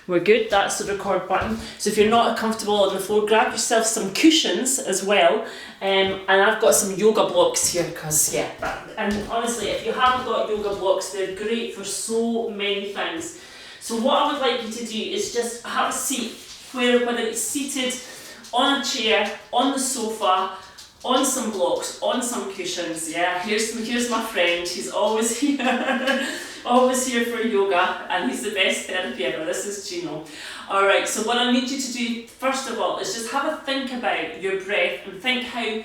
We're good, that's the record button. So if you're not comfortable on the floor, grab yourself some cushions as well. And I've got some yoga blocks here because, and honestly, if you haven't got yoga blocks, they're great for so many things. So what I would like you to do is just have a seat, whether it's seated on a chair, on the sofa, on some blocks, on some cushions. Yeah, here's my friend, he's always here. Always here for yoga, and he's the best therapy ever. This is Gino. Alright, so what I need you to do first of all is just have a think about your breath and think how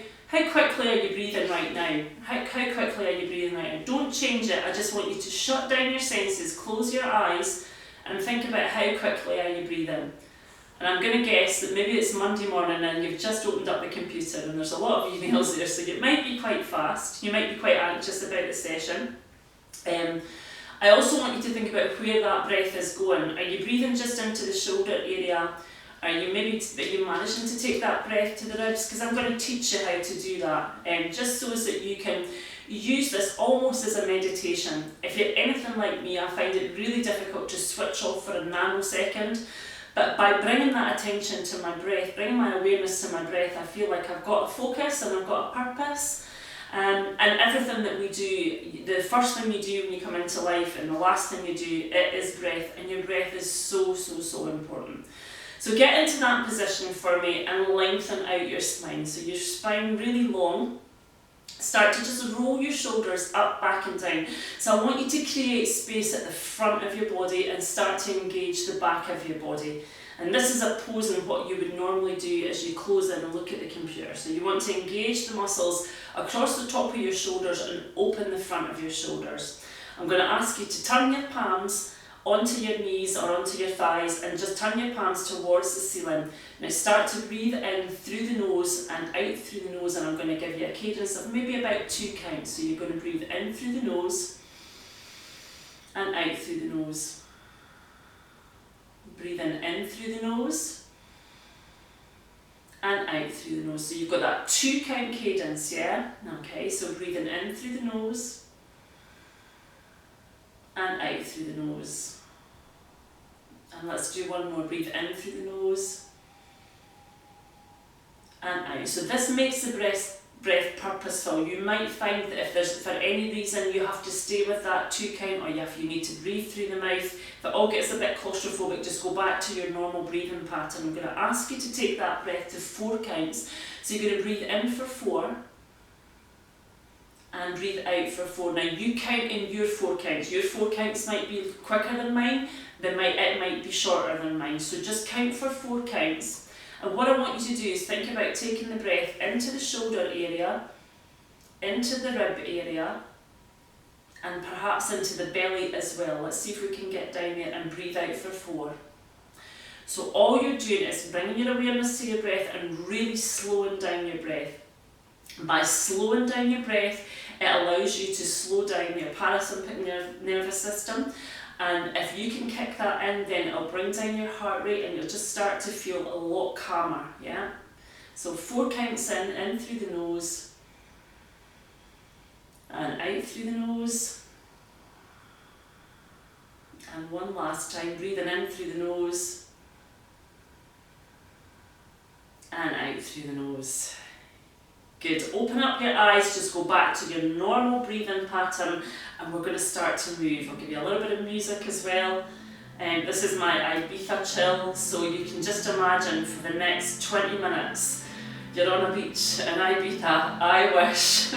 quickly are you breathing right now? How quickly are you breathing right now? Don't change it. I just want you to shut down your senses, close your eyes, and think about how quickly are you breathing. And I'm going to guess that maybe it's Monday morning and you've just opened up the computer and there's a lot of emails there, so you might be quite fast. You might be quite anxious about the session. I also want you to think about where that breath is going. Are you breathing just into the shoulder area? Are you managing to take that breath to the ribs? Because I'm going to teach you how to do that, just so that you can use this almost as a meditation. If you're anything like me, I find it really difficult to switch off for a nanosecond. But by bringing that attention to my breath, bringing my awareness to my breath, I feel like I've got a focus and I've got a purpose. And everything that we do, the first thing you do when you come into life and the last thing you do, it is breath, and your breath is so important. So get into that position for me and lengthen out your spine. So your spine really long. Start to just roll your shoulders up, back and down. So I want you to create space at the front of your body and start to engage the back of your body. And this is opposing what you would normally do as you close in and look at the computer. So you want to engage the muscles across the top of your shoulders and open the front of your shoulders. I'm going to ask you to turn your palms onto your knees or onto your thighs and just turn your palms towards the ceiling. Now start to breathe in through the nose and out through the nose, and I'm going to give you a cadence of maybe about 2 counts. So you're going to breathe in through the nose and out through the nose. Breathing in through the nose and out through the nose. So you've got that 2 count cadence, yeah? Okay, so breathing in through the nose and out through the nose. And let's do one more. Breathe in through the nose and out. So this makes the breath purposeful. You might find that if there's for any reason you have to stay with that 2 count, or if you need to breathe through the mouth, if it all gets a bit claustrophobic, just go back to your normal breathing pattern. I'm going to ask you to take that breath to 4 counts. So you're going to breathe in for 4 and breathe out for 4. Now you count in your 4 counts. Your 4 counts might be quicker than mine, it might be shorter than mine. So just count for 4 counts. And what I want you to do is think about taking the breath into the shoulder area, into the rib area, and perhaps into the belly as well. Let's see if we can get down there and breathe out for 4. So all you're doing is bringing your awareness to your breath and really slowing down your breath. By slowing down your breath, it allows you to slow down your parasympathetic nervous system. And if you can kick that in, then it'll bring down your heart rate and you'll just start to feel a lot calmer, yeah? So 4 counts in through the nose and out through the nose. And one last time, breathing in through the nose and out through the nose. Good. Open up your eyes, just go back to your normal breathing pattern, and we're going to start to move. I'll give you a little bit of music as well. This is my Ibiza chill, so you can just imagine for the next 20 minutes you're on a beach in Ibiza. I wish.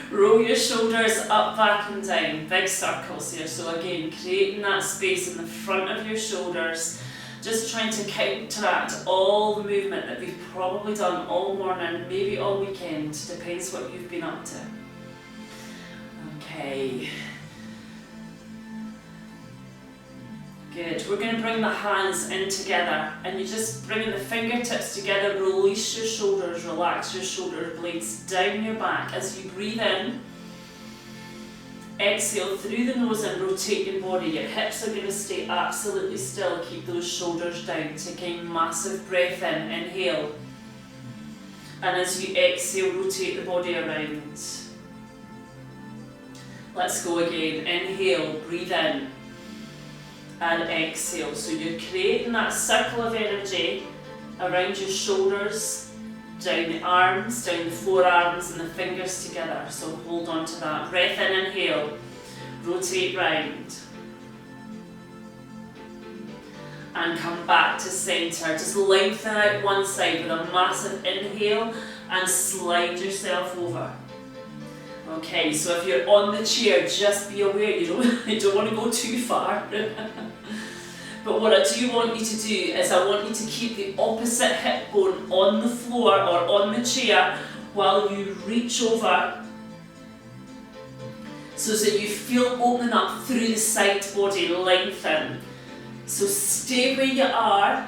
Roll your shoulders up, back and down, big circles here. So again, creating that space in the front of your shoulders. Just trying to counteract all the movement that we've probably done all morning, maybe all weekend, depends what you've been up to. Okay. Good. We're going to bring the hands in together, and you just bring the fingertips together, release your shoulders, relax your shoulder blades down your back as you breathe in. Exhale through the nose and rotate your body. Your hips are going to stay absolutely still. Keep those shoulders down. Take a massive breath in. Inhale. And as you exhale, rotate the body around. Let's go again. Inhale, breathe in. and exhale. So you're creating that circle of energy around your shoulders, down the arms, down the forearms and the fingers together. So hold on to that. Breath in, inhale, rotate round. And come back to centre. Just lengthen out one side with a massive inhale and slide yourself over. Okay, so if you're on the chair, just be aware you don't want to go too far. But what I do want you to do is I want you to keep the opposite hip bone on the floor or on the chair while you reach over, so that you feel open up through the side body, lengthen. So stay where you are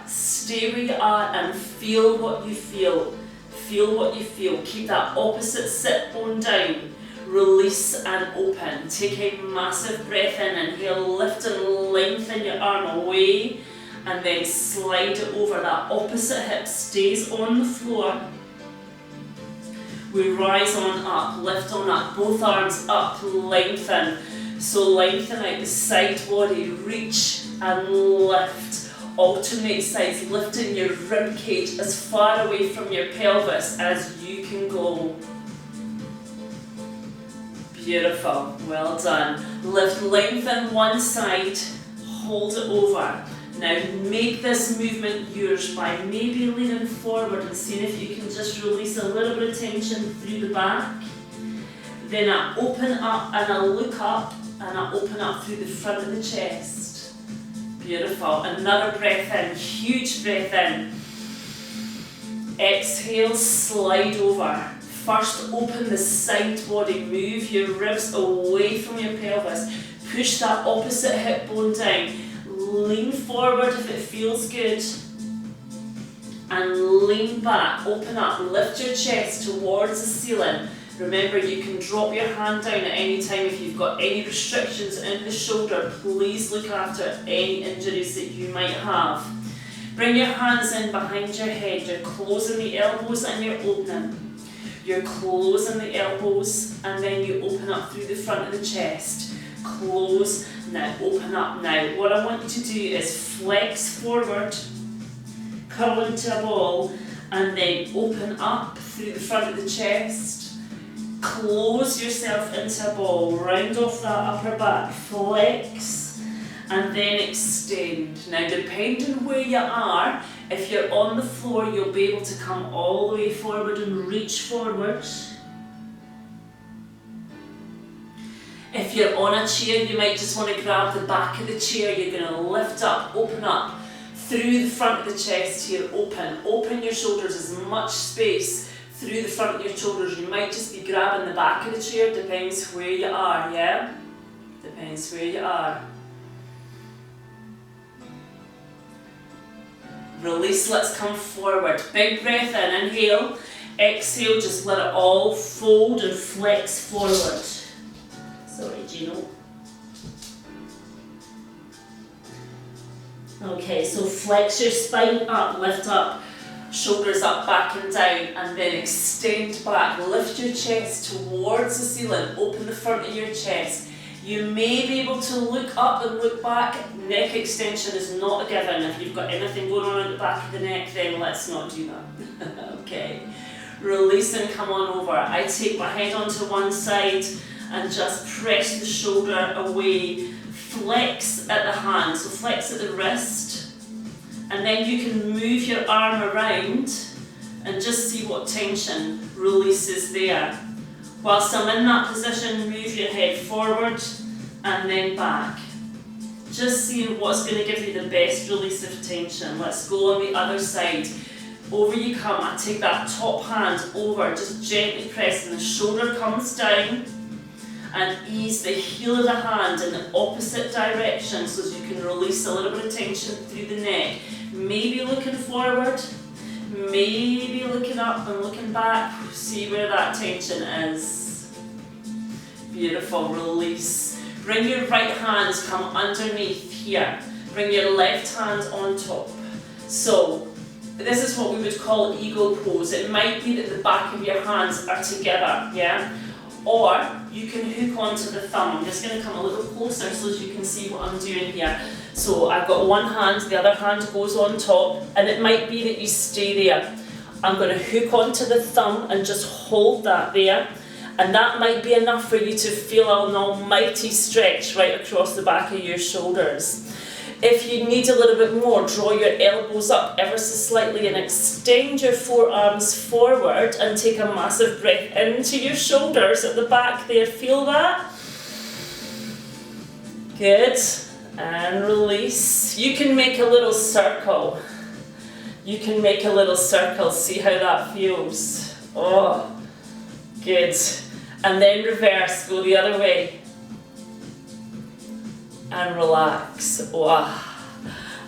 and feel what you feel. Feel what you feel. Keep that opposite sit bone down. Release and open. Take a massive breath in, inhale, lift and lengthen your arm away, and then slide it over. That opposite hip stays on the floor. We rise on up, lift on up, both arms up, lengthen. So lengthen out the side body, reach and lift. Alternate sides, lifting your rib cage as far away from your pelvis as you can go. Beautiful, well done. Lift, lengthen one side, hold it over. Now make this movement yours by maybe leaning forward and seeing if you can just release a little bit of tension through the back. Then I open up and I look up and I open up through the front of the chest. Beautiful, another breath in, huge breath in. Exhale, slide over. First, open the side body, move your ribs away from your pelvis. Push that opposite hip bone down. Lean forward if it feels good. And lean back, open up, lift your chest towards the ceiling. Remember, you can drop your hand down at any time if you've got any restrictions in the shoulder. Please look after any injuries that you might have. Bring your hands in behind your head. You're closing the elbows and you're opening. You're closing the elbows and then you open up through the front of the chest. Close, now open up. Now what I want you to do is flex forward, curl into a ball, and then open up through the front of the chest. Close yourself into a ball, round off that upper back, flex, and then extend. Now depending where you are, if you're on the floor, you'll be able to come all the way forward and reach forward. If you're on a chair, you might just want to grab the back of the chair. You're going to lift up, open up through the front of the chest here, open. Open your shoulders, as much space through the front of your shoulders. You might just be grabbing the back of the chair, depends where you are, yeah? Depends where you are. Release, let's come forward. Big breath in, inhale. Exhale, just let it all fold and flex forward. Sorry, Gino. Okay, so flex your spine up, lift up, shoulders up, back and down, and then extend back. Lift your chest towards the ceiling, open the front of your chest. You may be able to look up and look back. Neck extension is not a given. If you've got anything going on at the back of the neck, then let's not do that. Okay. Release and come on over. I take my head onto one side and just press the shoulder away. Flex at the hand, so flex at the wrist. And then you can move your arm around and just see what tension releases there. Whilst I'm in that position, move your head forward and then back. Just seeing what's going to give you the best release of tension. Let's go on the other side. Over you come. I take that top hand over, just gently pressing. The shoulder comes down and ease the heel of the hand in the opposite direction so that you can release a little bit of tension through the neck. Maybe looking forward. Maybe looking up and looking back, see where that tension is. Beautiful, release. Bring your right hand, come underneath here. Bring your left hand on top. So, this is what we would call eagle pose. It might be that the back of your hands are together, yeah? Or you can hook onto the thumb. I'm just going to come a little closer so that you can see what I'm doing here. So I've got one hand, the other hand goes on top, and it might be that you stay there. I'm going to hook onto the thumb and just hold that there, and that might be enough for you to feel an almighty stretch right across the back of your shoulders. If you need a little bit more, draw your elbows up ever so slightly and extend your forearms forward and take a massive breath into your shoulders at the back there. Feel that? Good. And release. You can make a little circle. You can make a little circle. See how that feels. Oh, good. And then reverse. Go the other way. And relax. Wow.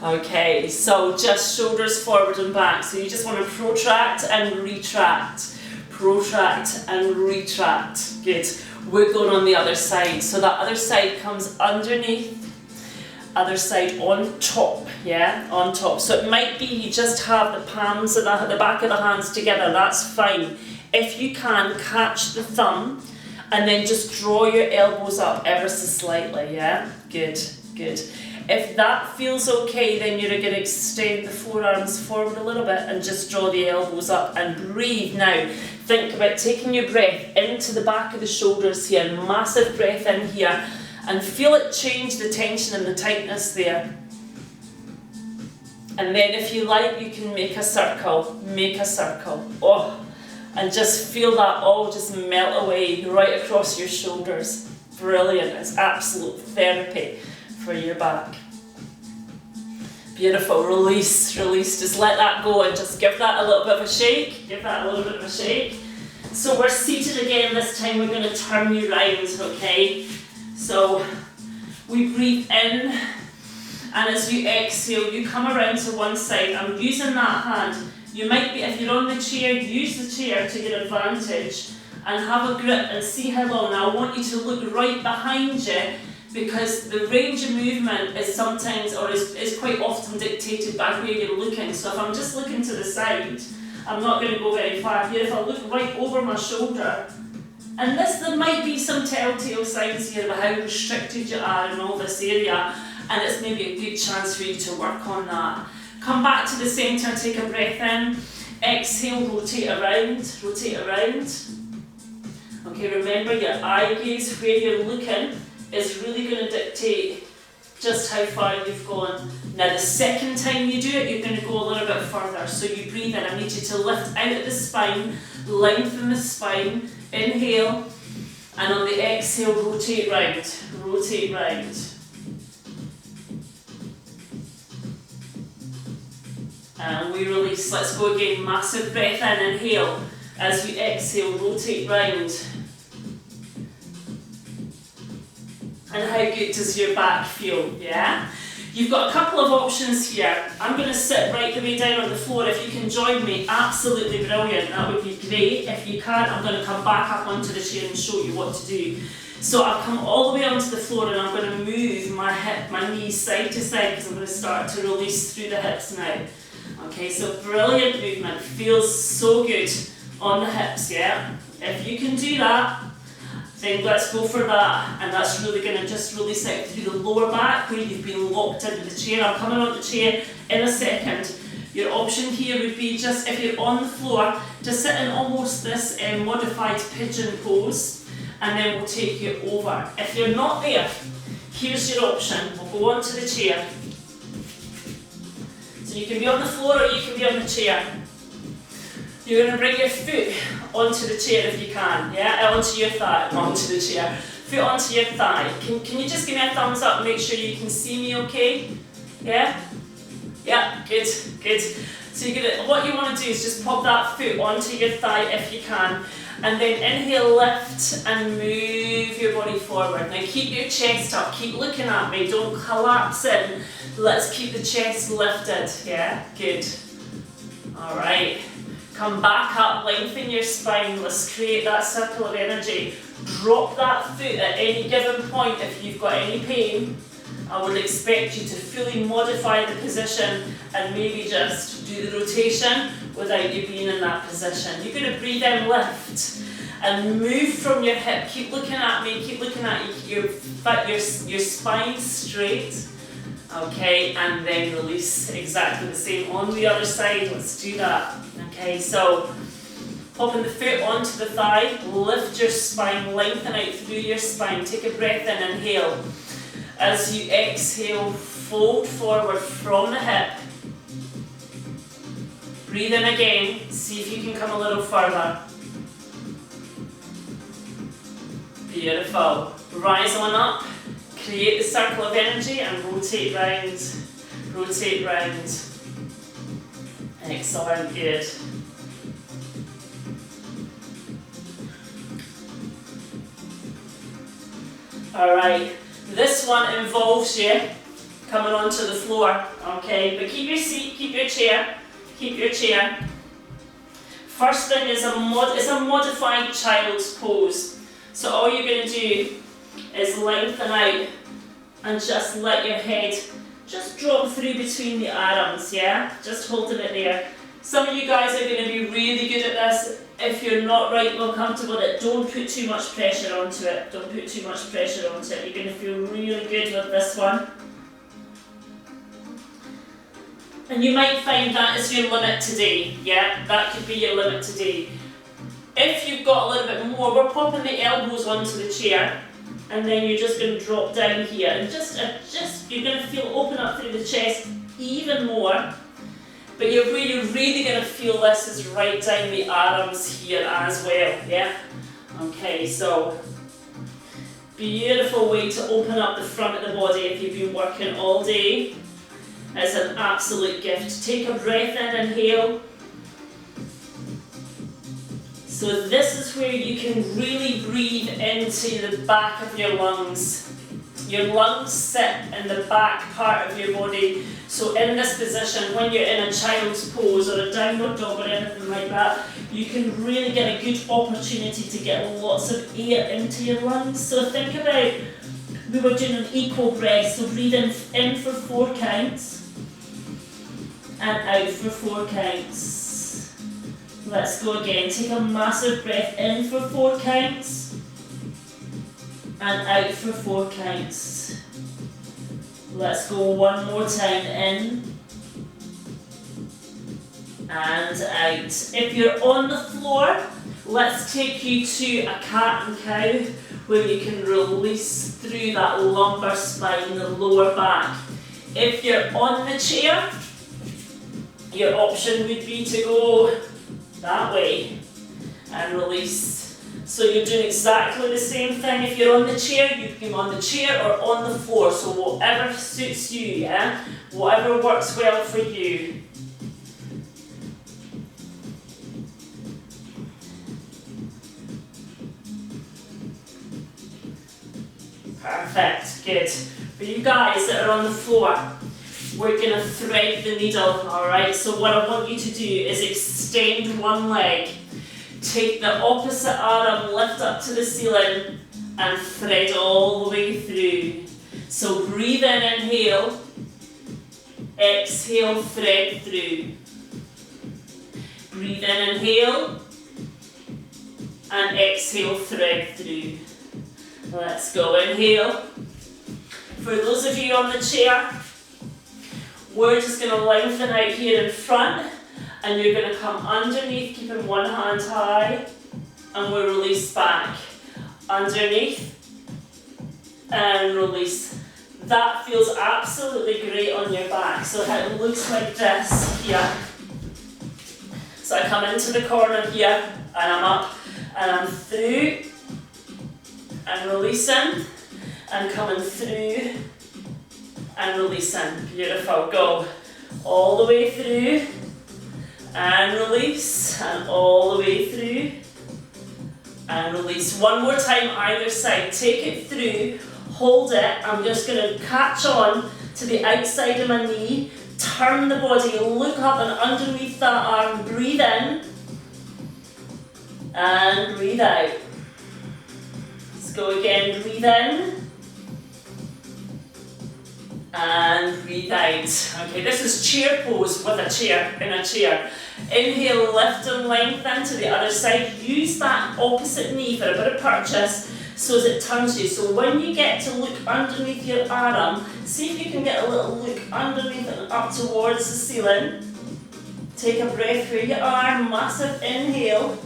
Okay, so just shoulders forward and back. So you just want to protract and retract. Protract and retract. Good. We're going on the other side. So that other side comes underneath, other side on top, yeah? On top. So it might be you just have the palms and the back of the hands together. That's fine. If you can, catch the thumb and then just draw your elbows up ever so slightly, yeah? Good, good. If that feels okay, then you're going to extend the forearms forward a little bit and just draw the elbows up and breathe. Now, think about taking your breath into the back of the shoulders here, massive breath in here, and feel it change the tension and the tightness there. And then if you like, you can make a circle, oh. And just feel that all just melt away right across your shoulders. Brilliant, it's absolute therapy for your back. Beautiful, release, release, just let that go and just give that a little bit of a shake. Give that a little bit of a shake. So we're seated again, this time we're going to turn you round, okay? So we breathe in, and as you exhale, you come around to one side. I'm using that hand. You might be, if you're on the chair, use the chair to get advantage and have a grip and see how long. Now I want you to look right behind you, because the range of movement is sometimes, or is quite often dictated by where you're looking. So if I'm just looking to the side, I'm not going to go very far here. If I look right over my shoulder, and there might be some telltale signs here of how restricted you are in all this area, and it's maybe a good chance for you to work on that. Come back to the centre, take a breath in, exhale, rotate around, rotate around. Okay, remember your eye gaze, where you're looking, is really going to dictate just how far you've gone. Now the second time you do it, you're going to go a little bit further. So you breathe in, I need you to lift out of the spine, lengthen the spine, inhale, and on the exhale, rotate round, rotate round. And we release. Let's go again. Massive breath in, inhale. As you exhale, rotate round. And how good does your back feel? Yeah? You've got a couple of options here. I'm going to sit right the way down on the floor. If you can join me, absolutely brilliant. That would be great. If you can't, I'm going to come back up onto the chair and show you what to do. So I'll come all the way onto the floor, and I'm going to move my knees side to side, because I'm going to start to release through the hips now. Okay, so brilliant movement, feels so good on the hips, yeah? If you can do that, then let's go for that. And that's really going to just release out through the lower back where you've been locked into the chair. I'm coming on the chair in a second. Your option here would be, just if you're on the floor, to sit in almost this modified pigeon pose, and then we'll take you over. If you're not there, here's your option. We'll go onto the chair. You can be on the floor or you can be on the chair. You're going to bring your foot onto the chair if you can, yeah? Onto your thigh, onto the chair. Foot onto your thigh. Can you just give me a thumbs up and make sure you can see me okay? Yeah? Yeah, good, good. So what you want to do is just pop that foot onto your thigh if you can. And then inhale, lift and move your body forward. Now keep your chest up, keep looking at me, don't collapse in. Let's keep the chest lifted, yeah? Good. Alright. Come back up, lengthen your spine, let's create that circle of energy. Drop that foot at any given point if you've got any pain. I would expect you to fully modify the position and maybe just do the rotation without you being in that position. You're going to breathe in, lift, and move from your hip. Keep looking at me, keep looking at your spine straight. Okay, and then release exactly the same on the other side. Let's do that. Okay, so popping the foot onto the thigh, lift your spine, lengthen out through your spine. Take a breath in, inhale. As you exhale, fold forward from the hip. Breathe in again, see if you can come a little further. Beautiful. Rise on up, create the circle of energy and rotate round. Rotate round. Excellent, good. Alright, this one involves you coming onto the floor, okay? But keep your seat, keep your chair, keep your chair. First thing is a modified child's pose. So all you're going to do is lengthen out and just let your head just drop through between the arms, yeah? Just holding it there. Some of you guys are going to be really good at this. If you're not right well comfortable with it, don't put too much pressure onto it. Don't put too much pressure onto it. You're going to feel really good with this one. And you might find that is your limit today, yeah? That could be your limit today. If you've got a little bit more, we're popping the elbows onto the chair and then you're just going to drop down here and just you're going to feel open up through the chest even more. But you're really going to feel this is right down the arms here as well, yeah? Okay, so beautiful way to open up the front of the body if you've been working all day. It's an absolute gift. Take a breath in, inhale. So this is where you can really breathe into the back of your lungs. Your lungs sit in the back part of your body. So in this position, when you're in a child's pose or a downward dog or anything like that, you can really get a good opportunity to get lots of air into your lungs. So think about, we were doing an equal breath, so breathe in for 4 counts and out for 4 counts. Let's go again. Take a massive breath in for 4 counts and out for 4 counts. Let's go one more time, in and out. If you're on the floor, let's take you to a cat and cow where you can release through that lumbar spine, the lower back. If you're on the chair, your option would be to go that way and release. So you're doing exactly the same thing. If you're on the chair, you can be on the chair or on the floor. So whatever suits you, yeah? Whatever works well for you. Perfect, good. For you guys that are on the floor, we're going to thread the needle, alright? So what I want you to do is extend one leg. Take the opposite arm, lift up to the ceiling and thread all the way through. So breathe in, inhale, exhale, thread through. Breathe in, inhale, and exhale, thread through. Let's go, inhale. For those of you on the chair, we're just going to lengthen out here in front. And you're going to come underneath, keeping one hand high, and we'll release back. Underneath, and release. That feels absolutely great on your back. So it looks like this here. So I come into the corner here, and I'm up, and I'm through, and releasing, and coming through, and releasing. Beautiful, go. All the way through. And release, and all the way through, and release. One more time either side. Take it through, hold it. I'm just going to catch on to the outside of my knee, turn the body, look up and underneath that arm, breathe in, and breathe out. Let's go again, breathe in, and breathe out. Okay, this is chair pose with a chair, in a chair. Inhale, lift and lengthen to the other side. Use that opposite knee for a bit of purchase so as it turns you. So when you get to look underneath your arm, see if you can get a little look underneath and up towards the ceiling. Take a breath where you are, massive inhale.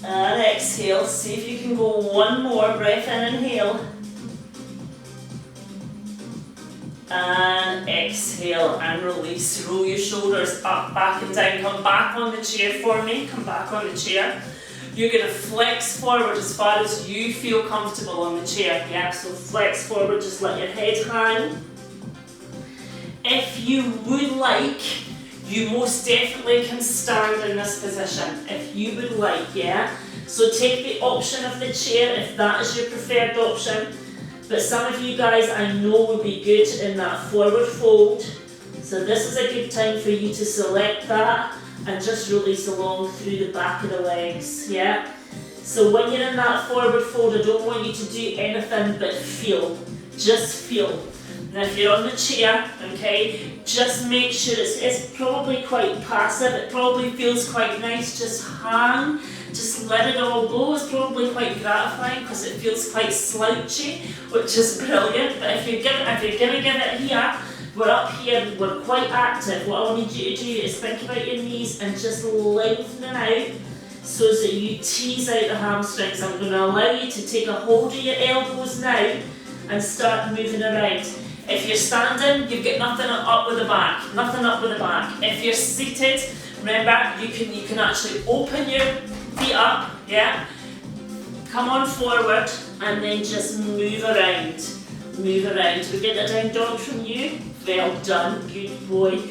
And exhale. See if you can go one more breath in, inhale. And exhale and release. Roll your shoulders up, back and down. Come back on the chair for me. Come back on the chair. You're going to flex forward as far as you feel comfortable on the chair. Yeah, so flex forward, just let your head hang. If you would like, you most definitely can stand in this position. If you would like, yeah. So take the option of the chair if that is your preferred option. But some of you guys I know would be good in that forward fold. So this is a good time for you to select that and just release along through the back of the legs, yeah? So when you're in that forward fold, I don't want you to do anything but feel. Just feel. Now if you're on the chair, okay, just make sure it's probably quite passive, it probably feels quite nice, just hang, just let it all go. It's probably quite gratifying because it feels quite slouchy, which is brilliant. But if you're going to give it here, we're up here, we're quite active. What I need you to do is think about your knees and just lengthen out so that you tease out the hamstrings. I'm going to allow you to take a hold of your elbows now and start moving around. If you're standing, you've got nothing up with the back, nothing up with the back. If you're seated, remember you can actually open your feet up, yeah? Come on forward and then just move around. Move around. We get a down dog from you. Well done, good boy.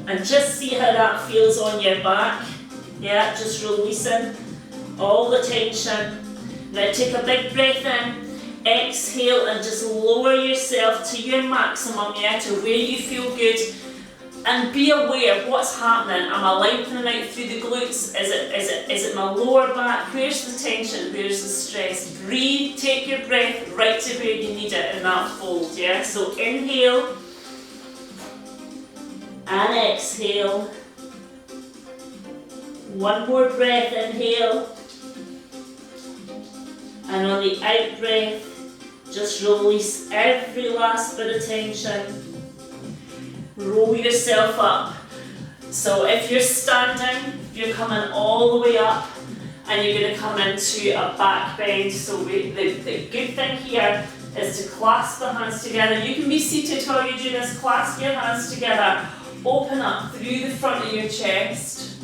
And just see how that feels on your back. Yeah, just releasing all the tension. Now take a big breath in. Exhale and just lower yourself to your maximum, yeah, to where you feel good. And be aware of what's happening. Am I lengthening out through the glutes? Is it my lower back? Where's the tension? Where's the stress? Breathe, take your breath right to where you need it in that fold, yeah? So inhale and exhale. One more breath, inhale. And on the out breath, just release every last bit of tension. Roll yourself up. So if you're standing, you're coming all the way up and you're going to come into a back bend. So the good thing here is to clasp the hands together. You can be seated while you do this. Clasp your hands together. Open up through the front of your chest.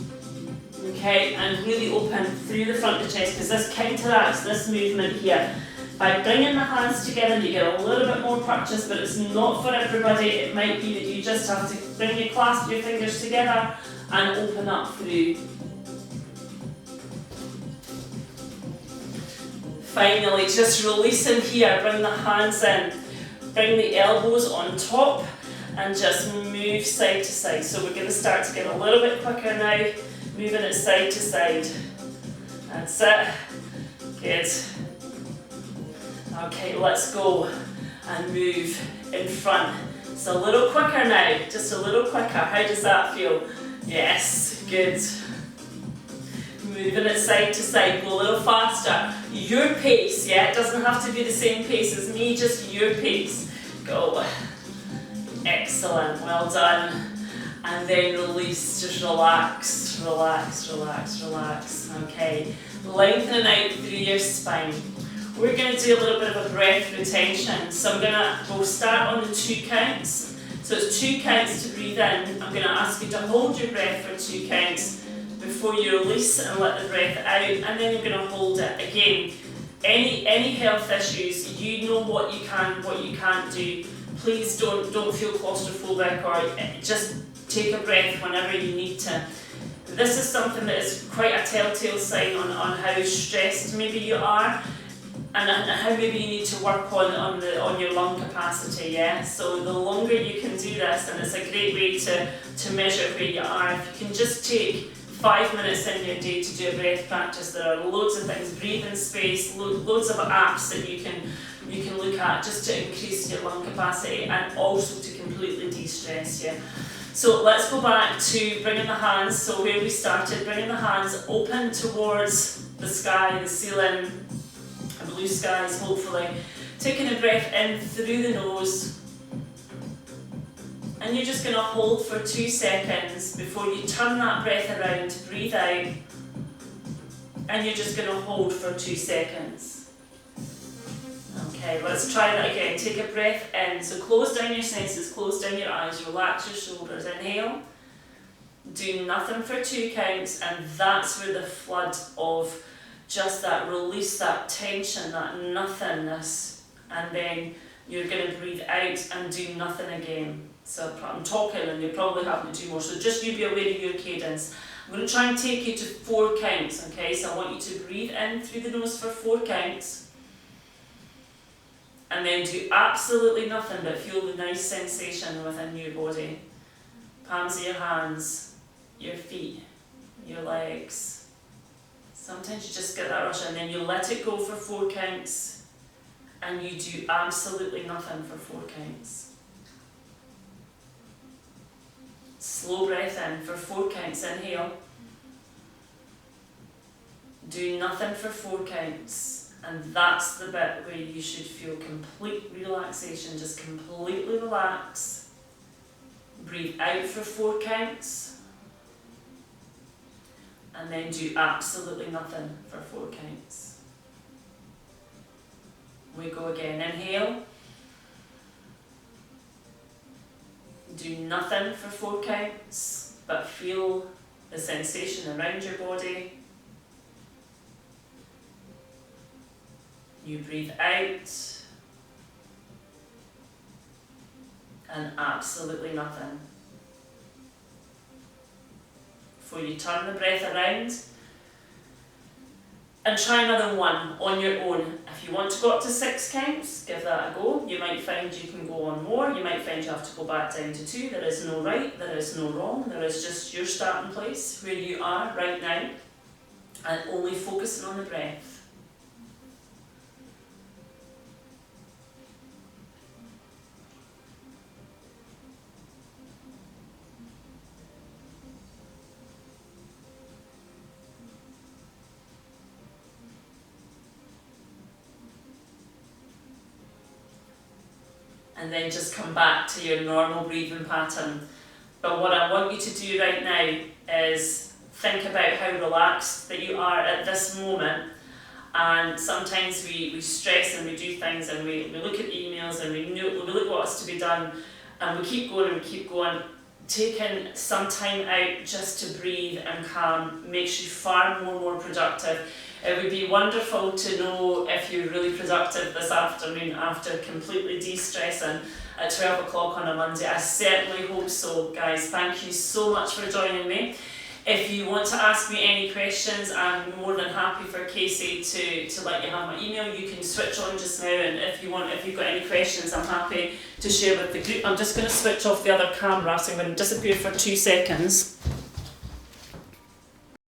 Okay, and really open through the front of the chest because this counteracts this movement here. By bringing the hands together, you get a little bit more practice, but it's not for everybody. It might be that you just have to clasp your fingers together and open up through. Finally, just releasing here, bring the hands in, bring the elbows on top and just move side to side. So we're going to start to get a little bit quicker now, moving it side to side. That's it. Good. Okay, let's go and move in front. It's a little quicker now, just a little quicker. How does that feel? Yes, good. Moving it side to side, go a little faster. Your pace, yeah? It doesn't have to be the same pace as me, just your pace. Go. Excellent, well done. And then release, just relax, relax, relax, relax. Okay, lengthening out through your spine. We're going to do a little bit of a breath retention. So we'll start on the 2 counts. So it's 2 counts to breathe in. I'm going to ask you to hold your breath for 2 counts before you release and let the breath out, and then you're going to hold it. Again, any health issues, you know what you can, what you can't do. Please don't feel claustrophobic or just take a breath whenever you need to. This is something that is quite a telltale sign on how stressed maybe you are. And how maybe you need to work on your lung capacity, yeah? So the longer you can do this, and it's a great way to measure where you are. If you can just take 5 minutes in your day to do a breath practice, there are loads of things, breathing space, loads of apps that you can look at just to increase your lung capacity and also to completely de-stress you. So let's go back to bringing the hands, so where we started, bringing the hands open towards the sky, the ceiling, blue skies hopefully. Taking a breath in through the nose, and you're just going to hold for 2 seconds before you turn that breath around, breathe out, and you're just going to hold for 2 seconds. Okay, let's try that again. Take a breath in, so close down your senses, close down your eyes, relax your shoulders, inhale, do nothing for 2 counts, and that's where the flood of just that release, that tension, that nothingness, and then you're going to breathe out and do nothing again. So I'm talking and you're probably having to do more, so just you be aware of your cadence. I'm going to try and take you to 4 counts, okay? So I want you to breathe in through the nose for 4 counts, and then do absolutely nothing but feel the nice sensation within your body. Palms of your hands, your feet, your legs. Sometimes you just get that rush and then you let it go for 4 counts, and you do absolutely nothing for 4 counts. Slow breath in for 4 counts, inhale. Do nothing for 4 counts, and that's the bit where you should feel complete relaxation, just completely relax. Breathe out for 4 counts, and then do absolutely nothing for 4 counts. We go again, inhale. Do nothing for 4 counts, but feel the sensation around your body. You breathe out, and absolutely nothing. Before you turn the breath around, and try another 1 on your own. If you want to go up to 6 counts, give that a go. You might find you can go on more, you might find you have to go back down to 2. There is no right, there is no wrong, there is just your starting place where you are right now, and only focusing on the breath. And then just come back to your normal breathing pattern. But what I want you to do right now is think about how relaxed that you are at this moment. And sometimes we stress and we do things and we look at emails and we look what's to be done, and we keep going and we keep going. Taking some time out just to breathe and calm makes you far more productive. It would be wonderful to know if you're really productive this afternoon after completely de-stressing at 12 o'clock on a Monday. I certainly hope so, guys. Thank you so much for joining me. If you want to ask me any questions, I'm more than happy for Casey to let you have my email. You can switch on just now, and if you've got any questions, I'm happy to share with the group. I'm just going to switch off the other camera, so I'm going to disappear for 2 seconds.